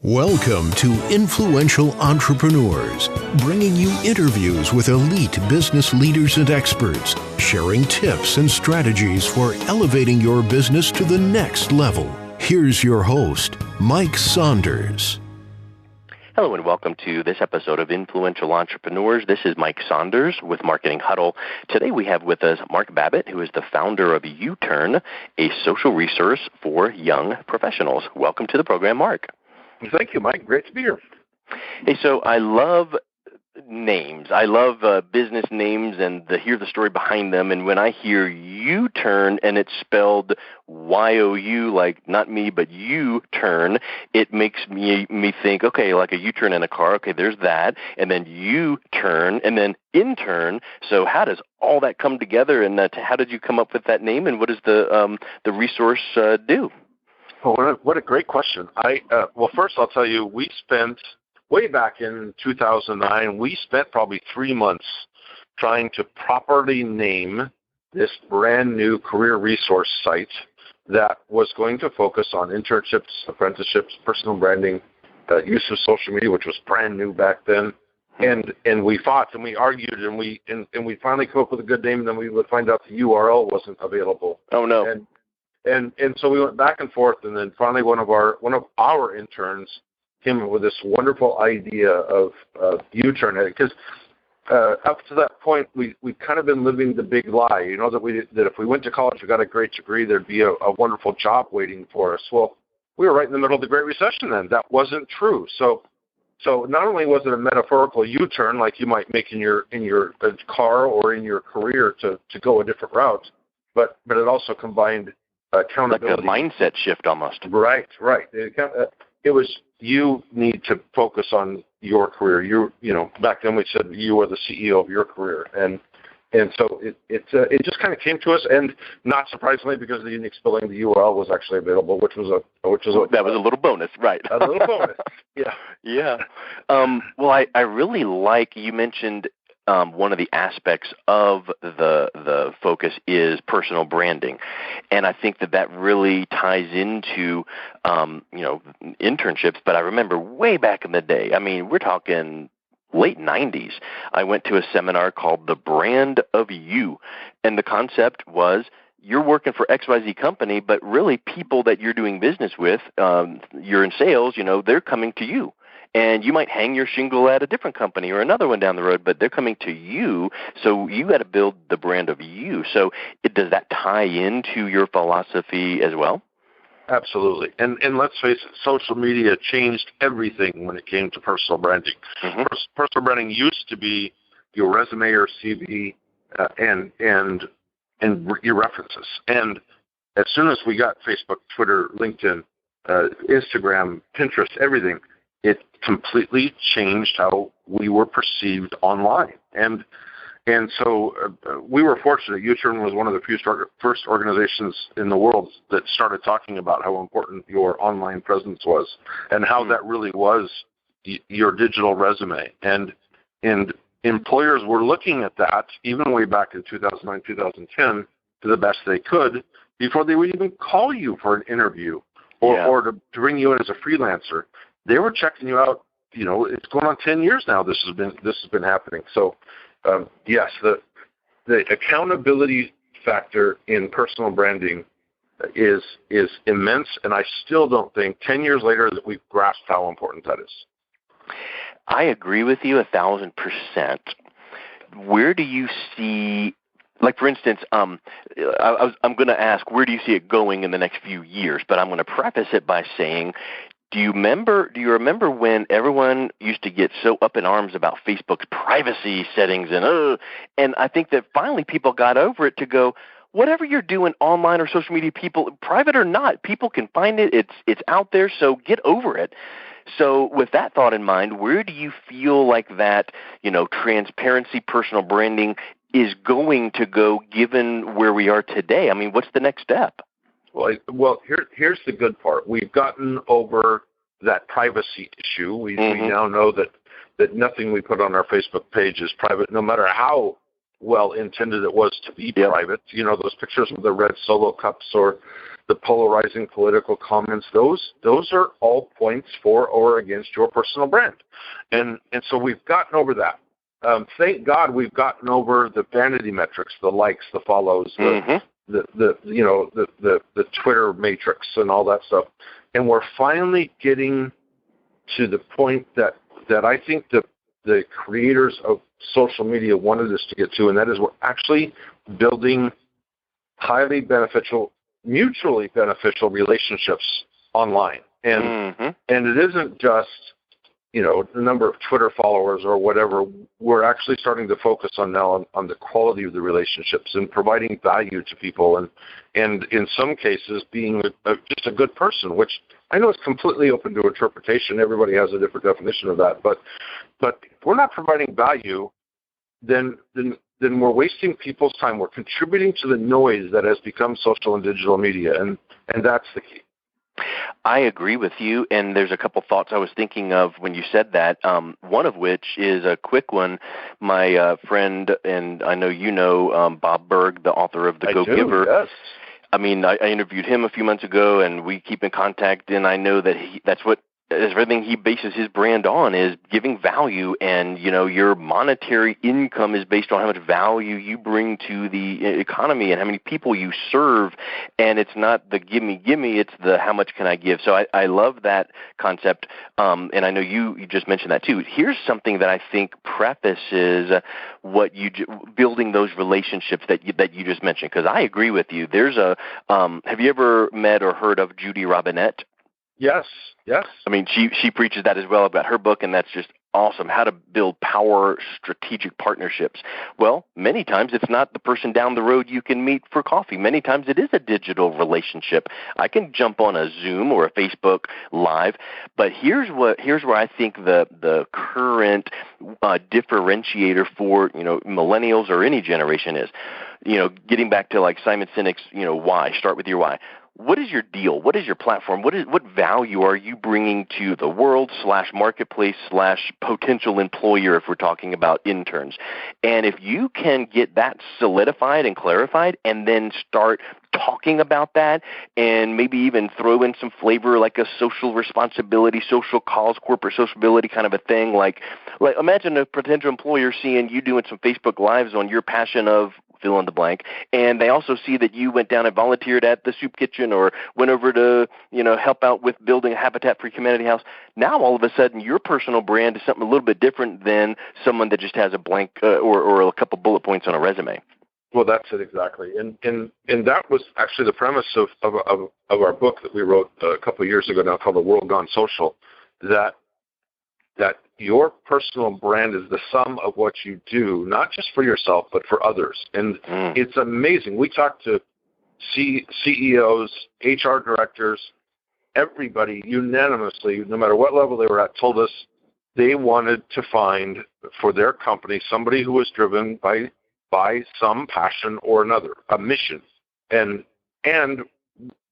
Welcome to Influential Entrepreneurs, bringing you interviews with elite business leaders and experts, sharing tips and strategies for elevating your business to the next level. Here's your host, Mike Saunders. Hello and welcome to this episode of Influential Entrepreneurs. This is Mike Saunders with Marketing Huddle. Today we have with us Mark Babbitt, who is the founder of YouTern, a social resource for young professionals. Welcome to the program, Mark. Thank you, Mike. Great to be here. Hey, so I love names. I love business names and hear the story behind them. And when I hear YouTern and it's spelled Y-O-U, like not me, but U-turn, it makes me think, okay, like a U-turn in a car. Okay, there's that. And then U-turn and then intern. So how does all that come together? And how did you come up with that name? And what does the resource do? Well, what a great question. Well, first I'll tell you, we spent, way back in 2009, we spent probably 3 months trying to properly name this brand new career resource site that was going to focus on internships, apprenticeships, personal branding, use of social media, which was brand new back then. And we fought and we argued and we finally came up with a good name, and then we would find out the URL wasn't available. Oh no. And so we went back and forth, and then finally one of our interns came up with this wonderful idea of U-turn, because up to that point we'd kind of been living the big lie, that if we went to college, we got a great degree, there'd be a wonderful job waiting for us. Well, we were right in the middle of the Great Recession then. That wasn't true. So not only was it a metaphorical U-turn like you might make in your car or in your career to go a different route, but it also combined accountability. Like a mindset shift almost. Right. It was, you need to focus on your career. Back then we said you are the CEO of your career. And so it just kind of came to us, and not surprisingly, because the unique spelling, the URL was actually available, which was a little bonus, right? A little bonus. Yeah. Yeah. Well, I really like, you mentioned one of the aspects of the focus is personal branding, and I think that really ties into internships. But I remember way back in the day, I mean, we're talking late 90s, I went to a seminar called The Brand of You, and the concept was you're working for XYZ company, but really people that you're doing business with, you're in sales, they're coming to you. And you might hang your shingle at a different company or another one down the road, but they're coming to you, so you got to build the brand of you. So does that tie into your philosophy as well? Absolutely. And let's face it, social media changed everything when it came to personal branding. Mm-hmm. Personal branding used to be your resume or CV and your references. And as soon as we got Facebook, Twitter, LinkedIn, Instagram, Pinterest, everything, it completely changed how we were perceived online. And so we were fortunate. YouTern was one of the first organizations in the world that started talking about how important your online presence was and how that really was your digital resume. And employers were looking at that even way back in 2009, 2010 to the best they could before they would even call you for an interview or to bring you in as a freelancer. They were checking you out. It's going on 10 years now. This has been happening. So, yes, the accountability factor in personal branding is immense, and I still don't think 10 years later that we've grasped how important that is. I agree with you 1,000%. Where do you see? Like, for instance, I'm going to ask, where do you see it going in the next few years? But I'm going to preface it by saying, do you remember when everyone used to get so up in arms about Facebook's privacy settings and I think that finally people got over it to go, whatever you're doing online or social media, people, private or not, people can find it. It's out there, so get over it. So with that thought in mind, where do you feel like that, transparency, personal branding is going to go given where we are today? I mean, what's the next step? Well, here's the good part. We've gotten over that privacy issue. We now know that nothing we put on our Facebook page is private, no matter how well intended it was to be private. Those pictures of the red Solo cups or the polarizing political comments, those are all points for or against your personal brand. And so we've gotten over that. Thank God we've gotten over the vanity metrics, the likes, the follows, the Twitter matrix and all that stuff. And we're finally getting to the point that I think the creators of social media wanted us to get to, and that is we're actually building highly beneficial, mutually beneficial relationships online. And it isn't just, the number of Twitter followers or whatever. We're actually starting to focus on now on the quality of the relationships and providing value to people, and in some cases being just a good person, which I know is completely open to interpretation. Everybody has a different definition of that, but if we're not providing value, then we're wasting people's time. We're contributing to the noise that has become social and digital media, and that's the key. I agree with you, and there's a couple thoughts I was thinking of when you said that, one of which is a quick one. My friend, and I know you know Bob Berg, the author of The Go-Giver. Yes. I mean, I interviewed him a few months ago, and we keep in contact, and I know that that's everything he bases his brand on is giving value, and your monetary income is based on how much value you bring to the economy and how many people you serve, and it's not the gimme, it's the how much can I give. So I love that concept, and I know you just mentioned that too. Here's something that I think prefaces what building those relationships that you just mentioned, because I agree with you. There's have you ever met or heard of Judy Robinette? Yes. I mean, she preaches that as well about her book, and that's just awesome, how to build power strategic partnerships. Well, many times it's not the person down the road you can meet for coffee. Many times it is a digital relationship. I can jump on a Zoom or a Facebook Live, but here's where I think the current differentiator for millennials or any generation is, getting back to like Simon Sinek's why. Start with your why. What is your deal? What is your platform? What value are you bringing to the world / marketplace / potential employer if we're talking about interns? And if you can get that solidified and clarified and then start talking about that and maybe even throw in some flavor like a social responsibility, social cause, corporate sociability kind of a thing, like imagine a potential employer seeing you doing some Facebook Lives on your passion of fill in the blank, and they also see that you went down and volunteered at the soup kitchen or went over to, help out with building a Habitat for Humanity house. Now, all of a sudden, your personal brand is something a little bit different than someone that just has a blank or a couple bullet points on a resume. Well, that's it exactly, and that was actually the premise of our book that we wrote a couple of years ago now, called The World Gone Social. That your personal brand is the sum of what you do, not just for yourself, but for others. And it's amazing. We talk to CEOs, HR directors, everybody unanimously, no matter what level they were at, told us they wanted to find for their company somebody who was driven by some passion or another, a mission, and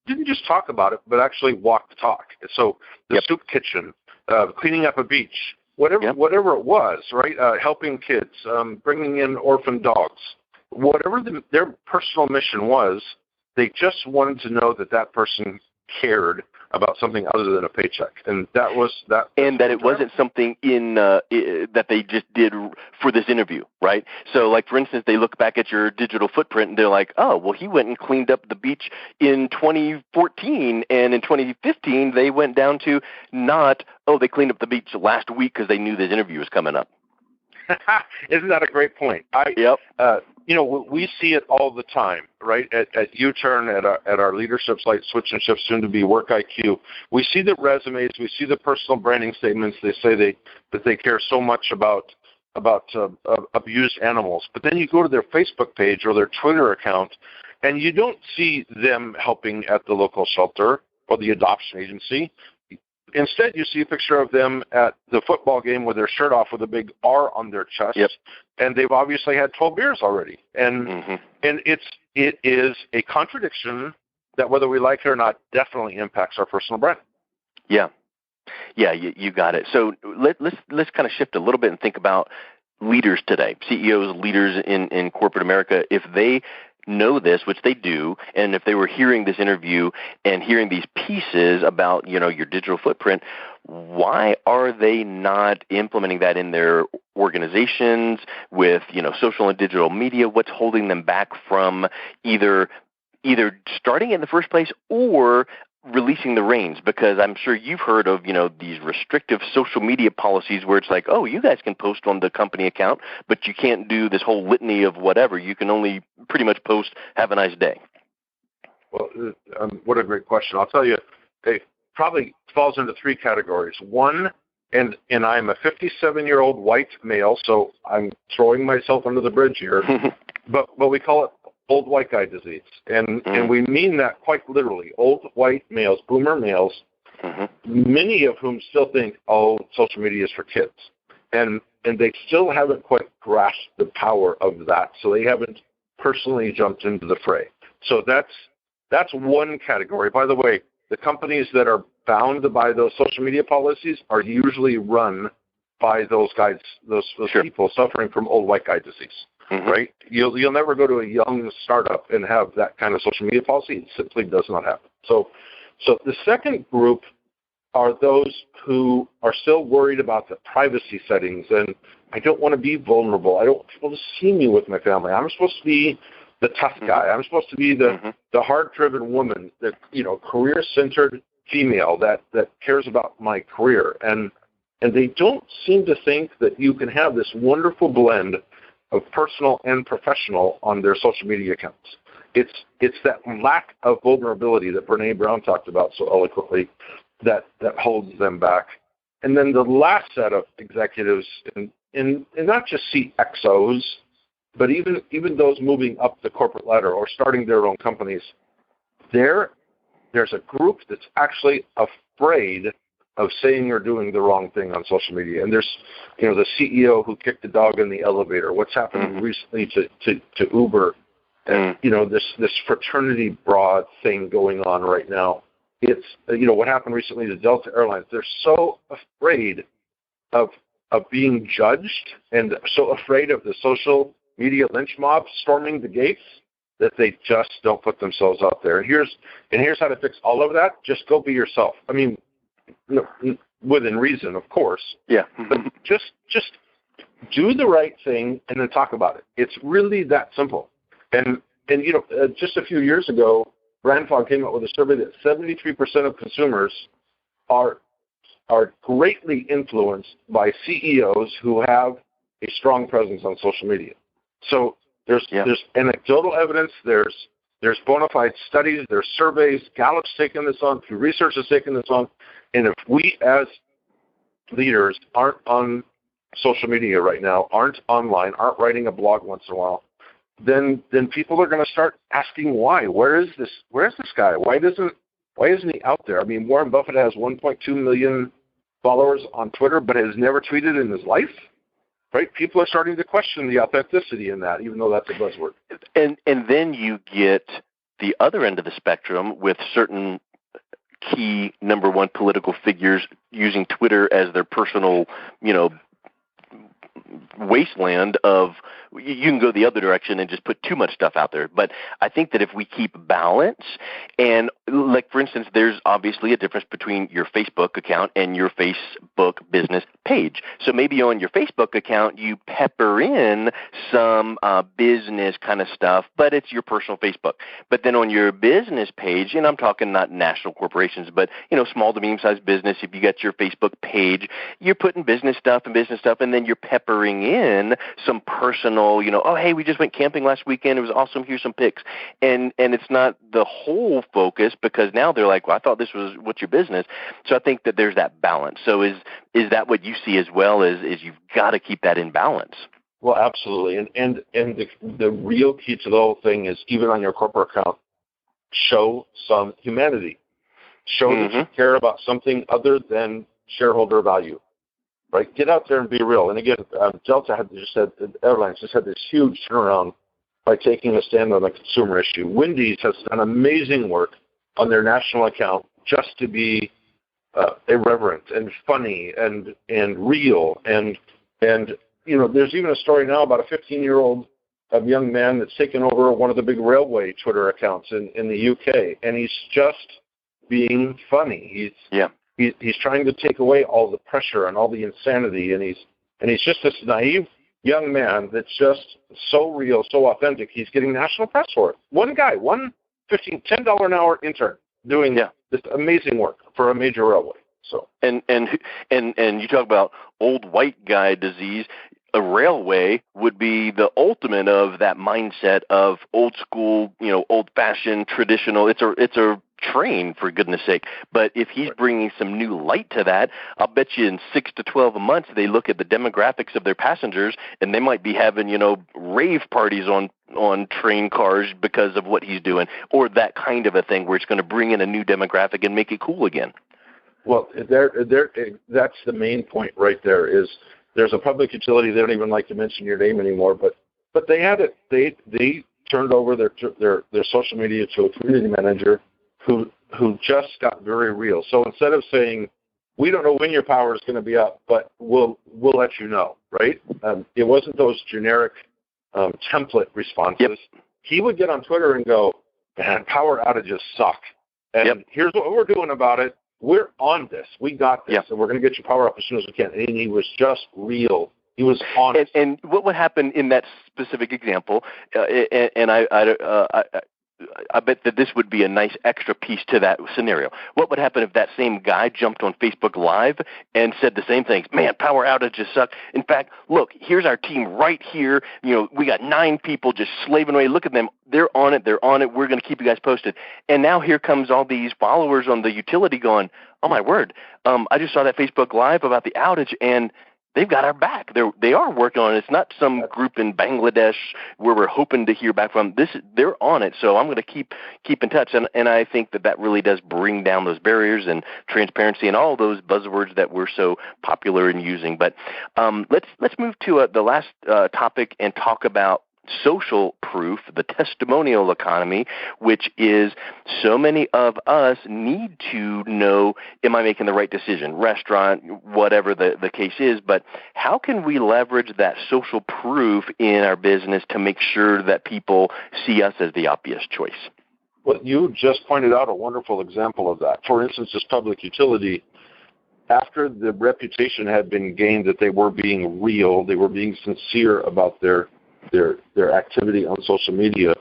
didn't just talk about it, but actually walk the talk. So the soup kitchen, cleaning up a beach, whatever it was, right? Helping kids, bringing in orphan dogs, whatever their personal mission was, they just wanted to know that person cared about something other than a paycheck, and that was that. And that it wasn't something that they just did for this interview, right? So, like for instance, they look back at your digital footprint and they're like, "Oh, well, he went and cleaned up the beach in 2014, and in 2015 they went down to they cleaned up the beach last week because they knew this interview was coming up." Isn't that a great point? We see it all the time, right? At YouTern, at our leadership site, Switch and Shift, soon to be Work IQ. We see the resumes, we see the personal branding statements. They say that they care so much about abused animals, but then you go to their Facebook page or their Twitter account, and you don't see them helping at the local shelter or the adoption agency. Instead, you see a picture of them at the football game with their shirt off with a big R on their chest, and they've obviously had 12 beers already. And it is a contradiction that, whether we like it or not, definitely impacts our personal brand. Yeah, you got it. So let's kind of shift a little bit and think about leaders today, CEOs, leaders in corporate America. If they know this, which they do, and if they were hearing this interview and hearing these pieces about, your digital footprint, why are they not implementing that in their organizations with, social and digital media? What's holding them back from either starting in the first place or releasing the reins? Because I'm sure you've heard of, these restrictive social media policies where it's like, oh, you guys can post on the company account, but you can't do this whole litany of whatever. You can only pretty much post, have a nice day. Well, what a great question. I'll tell you, it probably falls into three categories. One, and I'm a 57-year-old white male, so I'm throwing myself under the bridge here, but we call it old white guy disease, and we mean that quite literally. Old white males, boomer males, many of whom still think, oh, social media is for kids, and they still haven't quite grasped the power of that, so they haven't personally jumped into the fray. So that's one category. By the way, the companies that are bound by those social media policies are usually run by those guys, those Sure. people suffering from old white guy disease. Right? You'll never go to a young startup and have that kind of social media policy. It simply does not happen. So the second group are those who are still worried about the privacy settings, and I don't want to be vulnerable. I don't want people to see me with my family. I'm supposed to be the tough guy. I'm supposed to be the hard-driven woman, the career-centered female that cares about my career. And they don't seem to think that you can have this wonderful blend of personal and professional on their social media accounts. It's that lack of vulnerability that Brene Brown talked about so eloquently that holds them back. And then the last set of executives, and not just CXOs, but even those moving up the corporate ladder or starting their own companies, there's a group that's actually afraid of saying or doing the wrong thing on social media. And there's, the CEO who kicked the dog in the elevator. What's happened recently to Uber, and, this fraternity broad thing going on right now. It's, what happened recently to Delta Airlines. They're so afraid of being judged and so afraid of the social media lynch mob storming the gates that they just don't put themselves out there. And here's how to fix all of that. Just go be yourself. I mean, within reason, of course. Yeah. But just do the right thing and then talk about it. It's really that simple. And just a few years ago, Brandfog came out with a survey that 73% of consumers are greatly influenced by CEOs who have a strong presence on social media. So there's anecdotal evidence, there's bona fide studies, there's surveys, Gallup's taken this on, Pew Research has taken this on, and if we as leaders aren't on social media right now, aren't online, aren't writing a blog once in a while, then people are going to start asking why. Where's this guy? Why isn't he out there? I mean, Warren Buffett has 1.2 million followers on Twitter, but has never tweeted in his life. Right? People are starting to question the authenticity in that, even though that's a buzzword. And then you get the other end of the spectrum with certain key number one political figures using Twitter as their personal, wasteland of, you can go the other direction and just put too much stuff out there. But I think that if we keep balance, and like, for instance, there's obviously a difference between your Facebook account and your Facebook business page. So maybe on your Facebook account, you pepper in some business kind of stuff, but it's your personal Facebook. But then on your business page, and I'm talking not national corporations, but, small to medium-sized business, if you got your Facebook page, you're putting business stuff, and then you're peppering in some personal, oh, hey, we just went camping last weekend. It was awesome. Here's some pics. And it's not the whole focus, because now they're like, well, I thought this was what's your business. So I think that there's that balance. So is that what you see as well, is you've got to keep that in balance? Well, absolutely. And the real key to the whole thing is, even on your corporate account, show some humanity. Show that you care about something other than shareholder value. Right? Get out there and be real. And again, Delta Airlines just had this huge turnaround by taking a stand on the consumer issue. Wendy's has done amazing work on their national account just to be irreverent and funny and real. And there's even a story now about a 15-year-old young man that's taken over one of the big railway Twitter accounts in the UK, and he's just being funny. He's trying to take away all the pressure and all the insanity, and he's just this naive young man that's just so real, so authentic. He's getting national press for it. One guy, $10 an hour intern doing this amazing work for a major railway. So and you talk about old white guy disease. A railway would be the ultimate of that mindset of old school, old fashioned, traditional. It's a train, for goodness sake. But if he's bringing some new light to that, I'll bet you in 6 to 12 months they look at the demographics of their passengers, and they might be having rave parties on train cars because of what he's doing, or that kind of a thing where it's going to bring in a new demographic and make it cool again. Well, that's the main point right there. Is there's a public utility, they don't even like to mention your name anymore, but they had it. They turned over their social media to a community manager who just got very real. So instead of saying, we don't know when your power is going to be up, but we'll let you know, right? It wasn't those generic template responses. Yep. He would get on Twitter and go, man, power outages suck. And here's what we're doing about it. We're on this. We got this, and we're going to get your power up as soon as we can. And he was just real. He was honest. And what would happen in that specific example? I bet that this would be a nice extra piece to that scenario. What would happen if that same guy jumped on Facebook Live and said the same things? Man, power outages suck. In fact, look, here's our team right here. We got 9 people just slaving away. Look at them. They're on it. We're going to keep you guys posted. And now here comes all these followers on the utility going, oh, my word. I just saw that Facebook Live about the outage, and they've got our back. They are working on it. It's not some group in Bangladesh where we're hoping to hear back from. They're on it, so I'm going to keep in touch. And I think that really does bring down those barriers and transparency and all those buzzwords that we're so popular in using. But let's move to the last topic and talk about social proof, the testimonial economy, which is so many of us need to know, am I making the right decision? Restaurant, whatever the case is, but how can we leverage that social proof in our business to make sure that people see us as the obvious choice? Well, you just pointed out a wonderful example of that. For instance, this public utility, after the reputation had been gained that they were being real, they were being sincere about their activity on social media,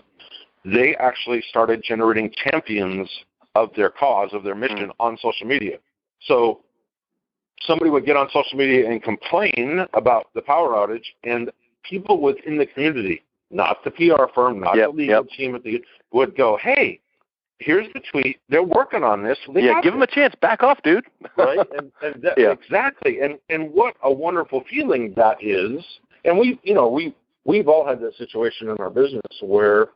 they actually started generating champions of their cause, of their mission on social media. So somebody would get on social media and complain about the power outage, and people within the community, not the PR firm, not the legal team, would go, hey, here's the tweet. They're working on this. Give them a chance. Back off, dude. Right? Exactly. And what a wonderful feeling that is. And we've all had that situation in our business where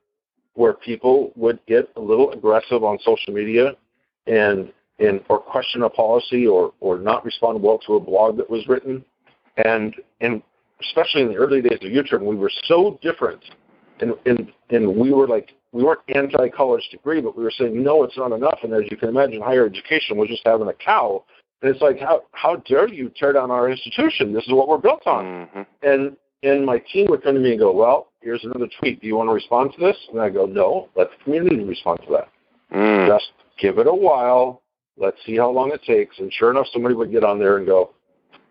people would get a little aggressive on social media or question a policy or not respond well to a blog that was written. And especially in the early days of YouTern, we were so different. And we weren't anti-college degree, but we were saying, no, it's not enough. And as you can imagine, higher education was just having a cow. And it's like, how dare you tear down our institution? This is what we're built on. Mm-hmm. And my team would come to me and go, well, here's another tweet. Do you want to respond to this? And I go, no, let the community respond to that. Just give it a while. Let's see how long it takes. And sure enough, somebody would get on there and go,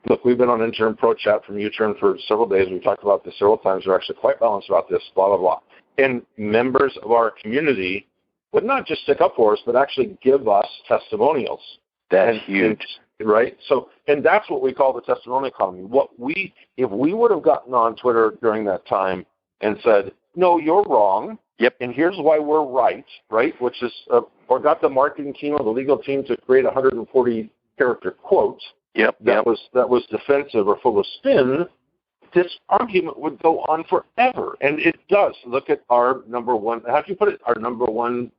look, we've been on Intern Pro Chat from YouTern for several days. We've talked about this several times. We're actually quite balanced about this, blah, blah, blah. And members of our community would not just stick up for us, but actually give us testimonials. That's huge. Right? So, and that's what we call the testimonial economy. If we would have gotten on Twitter during that time and said, no, you're wrong, and here's why we're right, which is, or got the marketing team or the legal team to create a 140-character quote that was defensive or full of spin, this argument would go on forever. And it does. Look at our number one, how do you put it, our number one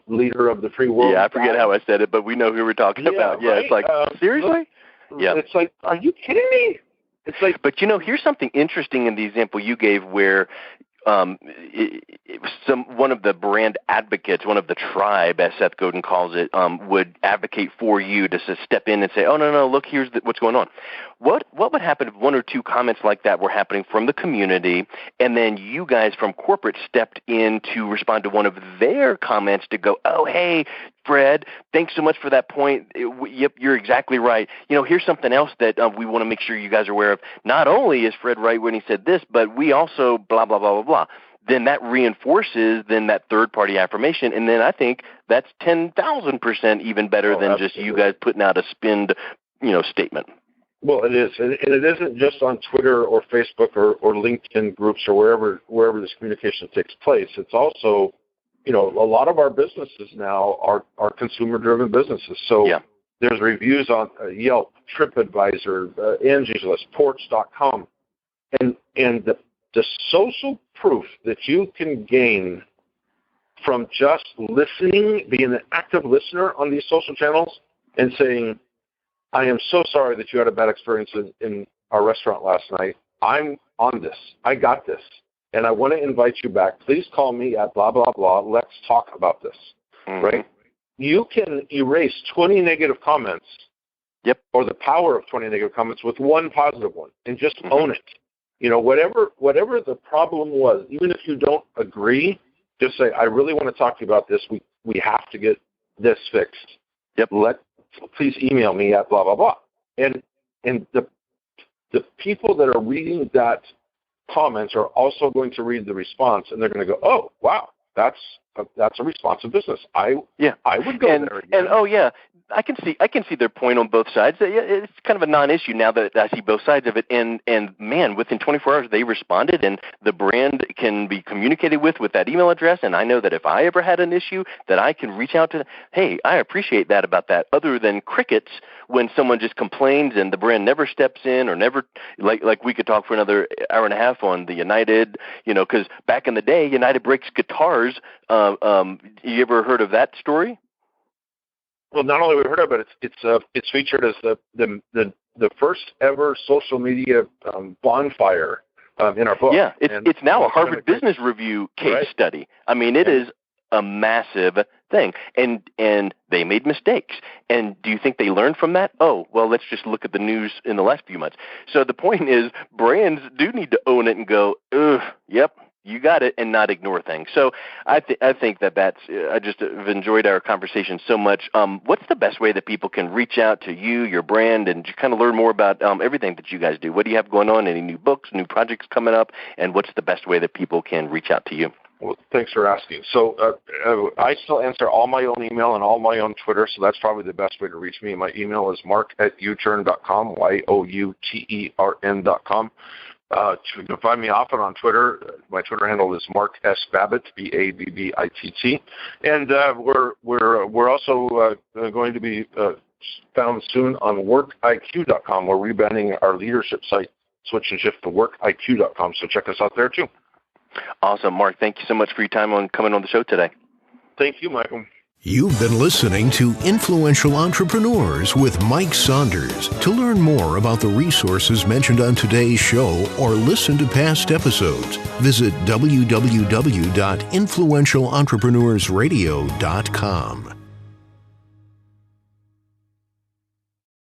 leader of the free world. Yeah, I forget how I said it, but we know who we're talking about. Yeah, right? It's like, seriously? It's like, are you kidding me? It's like, but here's something interesting in the example you gave where one of the brand advocates, one of the tribe, as Seth Godin calls it, would advocate for you to step in and say, "Oh no, look, here's what's going on." What would happen if one or two comments like that were happening from the community, and then you guys from corporate stepped in to respond to one of their comments to go, "Oh, hey, Fred, thanks so much for that point. Yep, you're exactly right. Here's something else that we want to make sure you guys are aware of. Not only is Fred right when he said this, but we also blah, blah, blah, blah, blah." Then that reinforces that third-party affirmation, and then I think that's 10,000% even better than absolutely. just you guys putting out a spinned, statement. Well, it is, and it isn't just on Twitter or Facebook or LinkedIn groups or wherever this communication takes place. It's also, a lot of our businesses now are consumer-driven businesses. So there's reviews on Yelp, TripAdvisor, Angie's List, Porch.com, and the social proof that you can gain from just listening, being an active listener on these social channels and saying, "I am so sorry that you had a bad experience in our restaurant last night. I'm on this. I got this. And I want to invite you back. Please call me at blah, blah, blah. Let's talk about this." Mm-hmm. Right? You can erase 20 negative comments or the power of 20 negative comments with one positive one and just own it. Whatever the problem was, even if you don't agree, just say, "I really want to talk to you about this. We have to get this fixed. Please email me at blah, blah, blah." And the people that are reading that comment are also going to read the response, and they're going to go, "Oh, wow, that's a responsive business. I would go there again." And I can see their point on both sides. It's kind of a non-issue now that I see both sides of it. And man, within 24 hours they responded, and the brand can be communicated with that email address. And I know that if I ever had an issue, that I can reach out to. Hey, I appreciate that about that. Other than crickets, when someone just complains and the brand never steps in or never like we could talk for another hour and a half on the United, because back in the day, United breaks guitars. You ever heard of that story? Well, not only have we heard of it, it's featured as the first ever social media bonfire in our book. Yeah, it's now a Harvard Business Review case study. I mean, it is a massive thing, and they made mistakes. And do you think they learned from that? Oh, well, let's just look at the news in the last few months. So the point is, brands do need to own it and go, "Ugh, yep, you got it," and not ignore things. So I think that's I just have enjoyed our conversation so much. What's the best way that people can reach out to you, your brand, and just kind of learn more about everything that you guys do? What do you have going on? Any new books, new projects coming up? And what's the best way that people can reach out to you? Well, thanks for asking. So I still answer all my own email and all my own Twitter, so that's probably the best way to reach me. My email is mark@youtern.com, YOUTERN.com. You can find me often on Twitter. My Twitter handle is Mark S. Babbitt, Babbitt, and we're also going to be found soon on workiq.com. We're rebranding our leadership site, switch and shift to workiq.com. So check us out there too. Awesome, Mark. Thank you so much for your time on coming on the show today. Thank you, Michael. You've been listening to Influential Entrepreneurs with Mike Saunders. To learn more about the resources mentioned on today's show or listen to past episodes, visit www.influentialentrepreneursradio.com.